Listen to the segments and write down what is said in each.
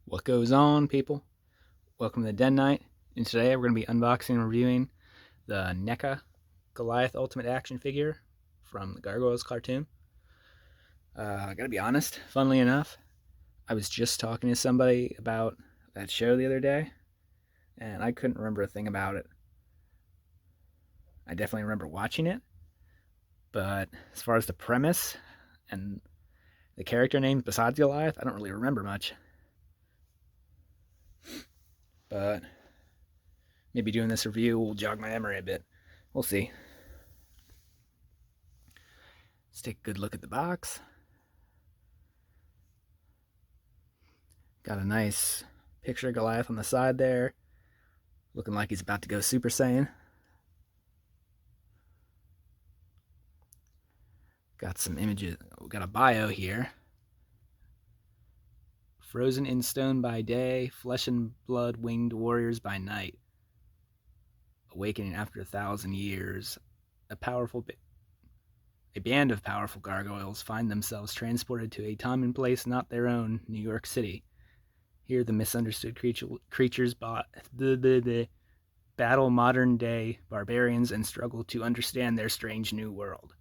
What goes on, people? Welcome to the Den Night, and today we're going to be unboxing and reviewing the NECA Goliath Ultimate Action Figure from the Gargoyles cartoon. I gotta be honest, funnily enough, I was just talking to somebody about that show the other day, and I couldn't remember a thing about it. I definitely remember watching it, but as far as the premise and the character names besides Goliath, I don't really remember much. But maybe doing this review will jog my memory a bit. We'll see. Let's take a good look at the box. Got a nice picture of Goliath on the side there, looking like he's about to go Super Saiyan. Got some images. We got a bio here. Frozen in stone by day, flesh and blood winged warriors by night. Awakening after 1,000 years, a band of powerful gargoyles find themselves transported to a time and place not their own, New York City. Here, the misunderstood creatures battle modern-day barbarians and struggle to understand their strange new world.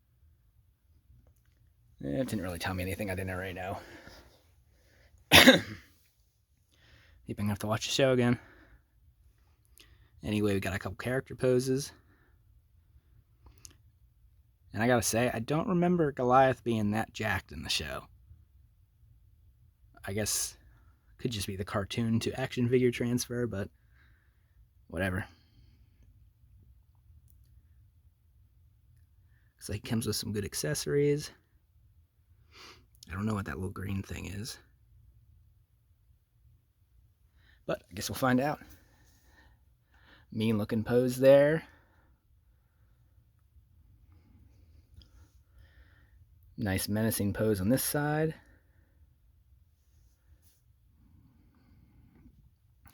It didn't really tell me anything I didn't already know. Maybe I'm gonna have to watch the show again. Anyway, we got a couple character poses. And I gotta say, I don't remember Goliath being that jacked in the show. I guess could just be the cartoon to action figure transfer, but whatever. Looks like it comes with some good accessories. I don't know what that little green thing is, but I guess we'll find out. Mean looking pose there. Nice menacing pose on this side.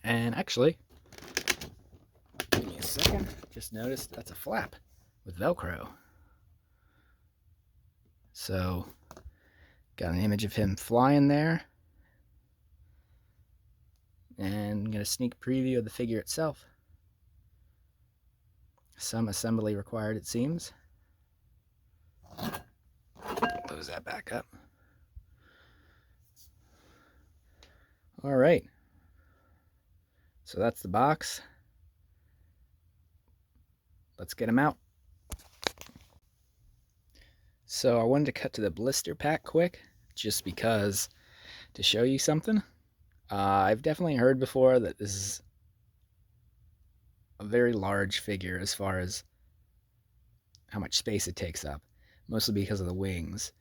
And actually, give me a second, just noticed that's a flap with Velcro. So, got an image of him flying there. And I'm going to sneak preview of the figure itself. Some assembly required, it seems. Close that back up. All right. So that's the box. Let's get him out. So I wanted to cut to the blister pack quick, just because to show you something. I've definitely heard before that this is a very large figure as far as how much space it takes up, mostly because of the wings.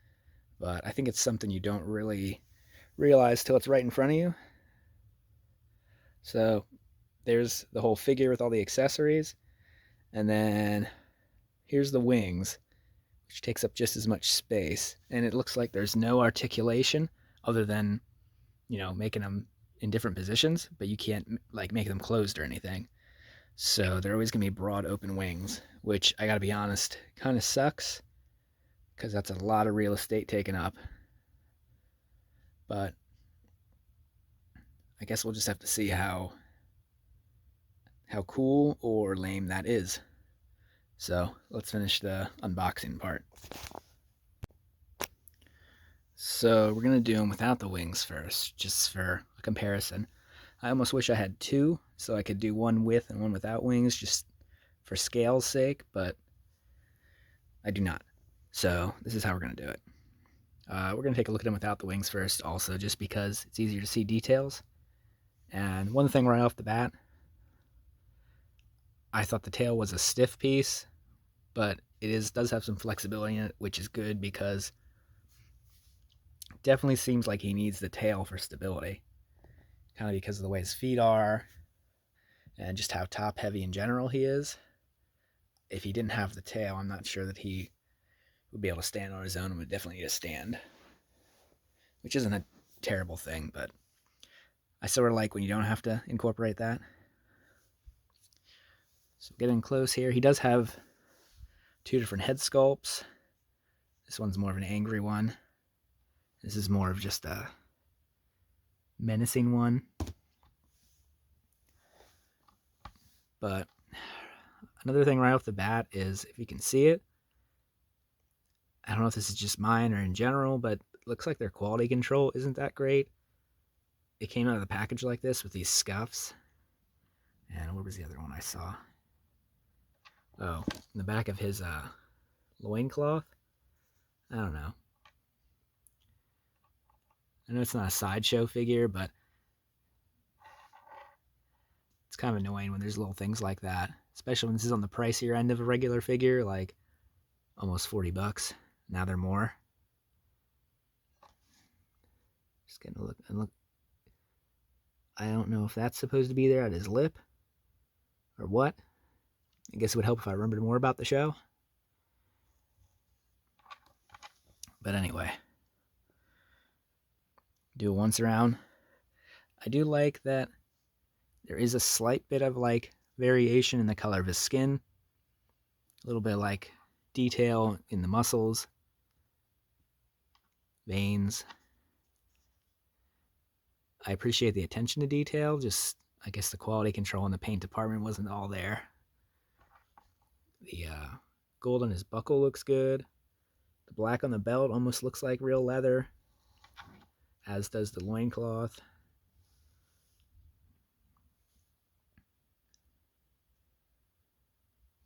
But I think it's something you don't really realize till it's right in front of you. So there's the whole figure with all the accessories, and then here's the wings, which takes up just as much space, and it looks like there's no articulation other than, you know, making them in different positions, but you can't like make them closed or anything. So they're always gonna be broad open wings, which I gotta be honest, kind of sucks, because that's a lot of real estate taken up. But I guess we'll just have to see how cool or lame that is. So let's finish the unboxing part. So we're gonna do them without the wings first, just for a comparison. I almost wish I had two, so I could do one with and one without wings, just for scale's sake, but I do not. So this is how we're gonna do it. We're gonna take a look at them without the wings first, also, just because it's easier to see details. And one thing right off the bat, I thought the tail was a stiff piece, but it does have some flexibility in it, which is good because it definitely seems like he needs the tail for stability, kind of because of the way his feet are and just how top heavy in general he is. If he didn't have the tail, I'm not sure that he would be able to stand on his own and would definitely need a stand, which isn't a terrible thing, but I sort of like when you don't have to incorporate that. So getting close here, he does have two different head sculpts. This one's more of an angry one. This is more of just a menacing one. But another thing right off the bat is, if you can see it, I don't know if this is just mine or in general, but it looks like their quality control isn't that great. It came out of the package like this with these scuffs. And where was the other one I saw? Oh, in the back of his loincloth. I don't know. I know it's not a sideshow figure, but it's kind of annoying when there's little things like that, especially when this is on the pricier end of a regular figure, like almost $40. Now they're more. Just getting a look and look. I don't know if that's supposed to be there at his lip or what. I guess it would help if I remembered more about the show. But anyway, do a once around. I do like that there is a slight bit of like variation in the color of his skin. A little bit of like detail in the muscles, veins. I appreciate the attention to detail, just I guess the quality control in the paint department wasn't all there. The gold on his buckle looks good. The black on the belt almost looks like real leather, as does the loincloth.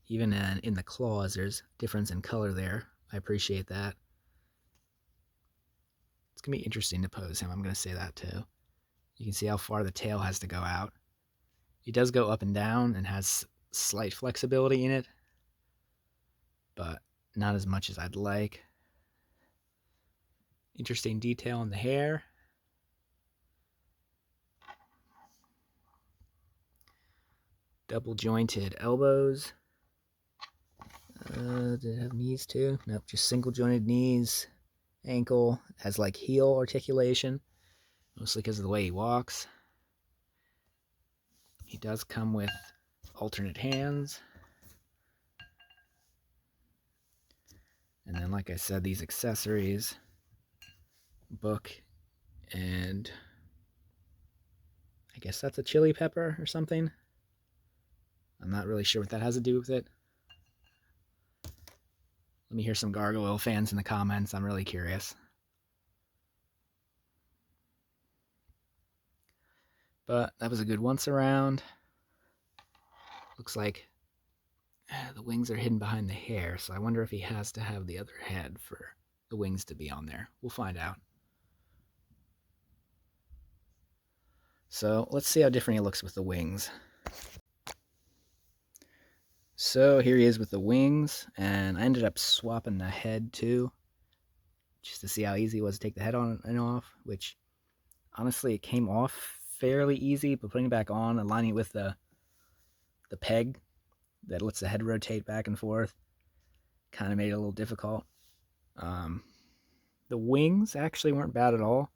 Even in the claws, there's difference in color there. I appreciate that. It's going to be interesting to pose him, I'm going to say that too. You can see how far the tail has to go out. He does go up and down and has slight flexibility in it, but not as much as I'd like. Interesting detail in the hair. Double jointed elbows. Did it have knees too? Nope, just single jointed knees. Ankle has like heel articulation, mostly because of the way he walks. He does come with alternate hands. And then, like I said, these accessories, book, and I guess that's a chili pepper or something. I'm not really sure what that has to do with it. Let me hear some Gargoyle fans in the comments. I'm really curious. But that was a good once around. Looks like the wings are hidden behind the hair, so I wonder if he has to have the other head for the wings to be on there. We'll find out. So let's see how different he looks with the wings. So here he is with the wings, and I ended up swapping the head too, just to see how easy it was to take the head on and off, which honestly it came off fairly easy, but putting it back on, aligning it with the peg that lets the head rotate back and forth kind of made it a little difficult. The wings actually weren't bad at all.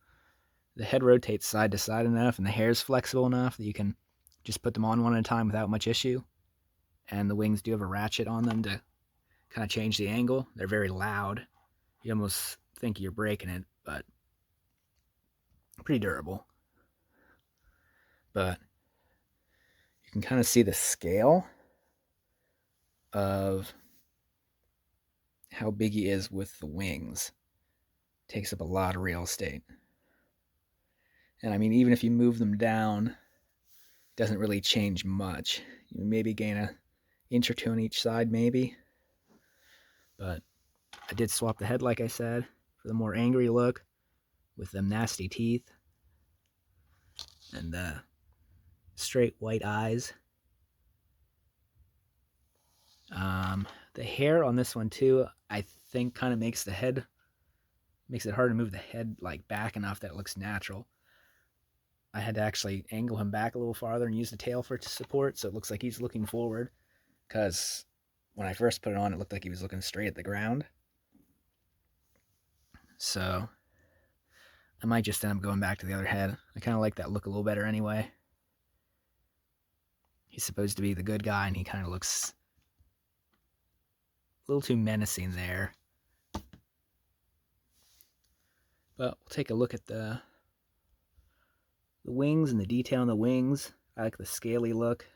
The head rotates side to side enough, and the hair's flexible enough that you can just put them on one at a time without much issue. And the wings do have a ratchet on them to kind of change the angle. They're very loud. You almost think you're breaking it, but pretty durable. But you can kind of see the scale of how big he is with the wings. Takes up a lot of real estate. And I mean, even if you move them down, it doesn't really change much. You maybe gain an inch or two on each side, maybe. But I did swap the head, like I said, for the more angry look with them nasty teeth and the straight white eyes. The hair on this one too, I think kind of makes it hard to move the head like back enough that it looks natural. I had to actually angle him back a little farther and use the tail for support, so it looks like he's looking forward, because when I first put it on, it looked like he was looking straight at the ground. So I might just end up going back to the other head. I kind of like that look a little better anyway. He's supposed to be the good guy, and he kind of looks a little too menacing there. But we'll take a look at the wings and the detail on the wings. I like the scaly look.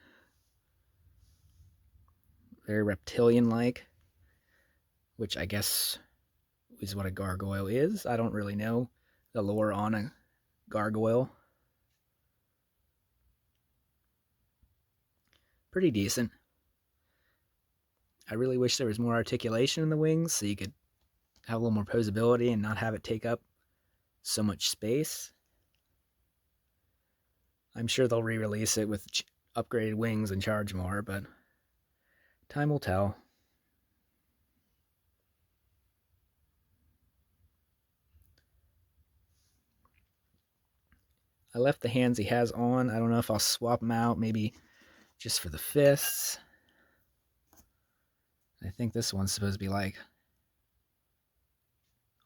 very reptilian-like, which I guess is what a gargoyle is. I don't really know the lore on a gargoyle. Pretty decent. I really wish there was more articulation in the wings so you could have a little more posability and not have it take up so much space. I'm sure they'll re-release it with upgraded wings and charge more, but time will tell. I left the hands he has on. I don't know if I'll swap them out, maybe just for the fists. I think this one's supposed to be like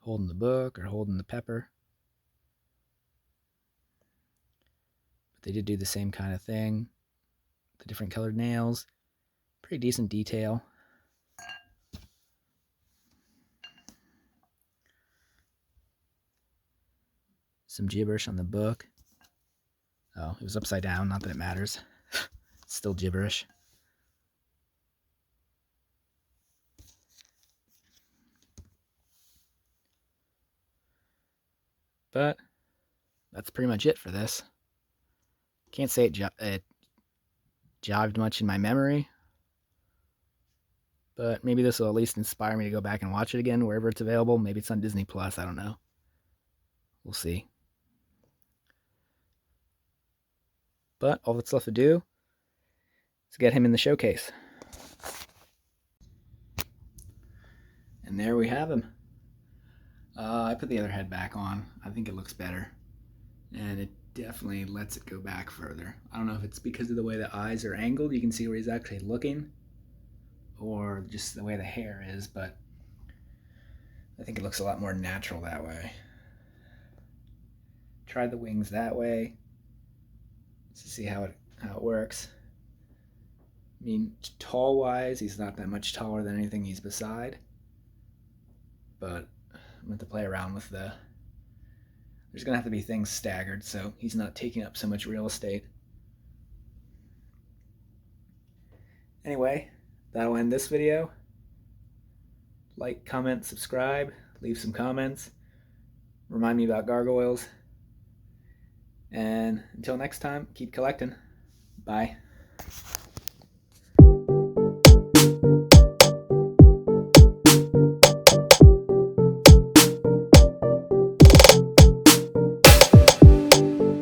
holding the book or holding the pepper. But they did do the same kind of thing. The different colored nails. Pretty decent detail. Some gibberish on the book. Oh, it was upside down, not that it matters. It's still gibberish. But that's pretty much it for this. Can't say it jogged much in my memory, but maybe this will at least inspire me to go back and watch it again wherever it's available. Maybe it's on Disney Plus, I don't know. We'll see. But all that's left to do is get him in the showcase. And there we have him. I put the other head back on. I think it looks better. And it definitely lets it go back further. I don't know if it's because of the way the eyes are angled. You can see where he's actually looking. Or just the way the hair is. But I think it looks a lot more natural that way. Tried the wings that way. To see how it works. I mean, tall-wise, he's not that much taller than anything he's beside. But I'm going to play around with there's going to have to be things staggered so he's not taking up so much real estate. Anyway, that'll end this video. Like, comment, subscribe, leave some comments. Remind me about gargoyles. And until next time, keep collecting. Bye.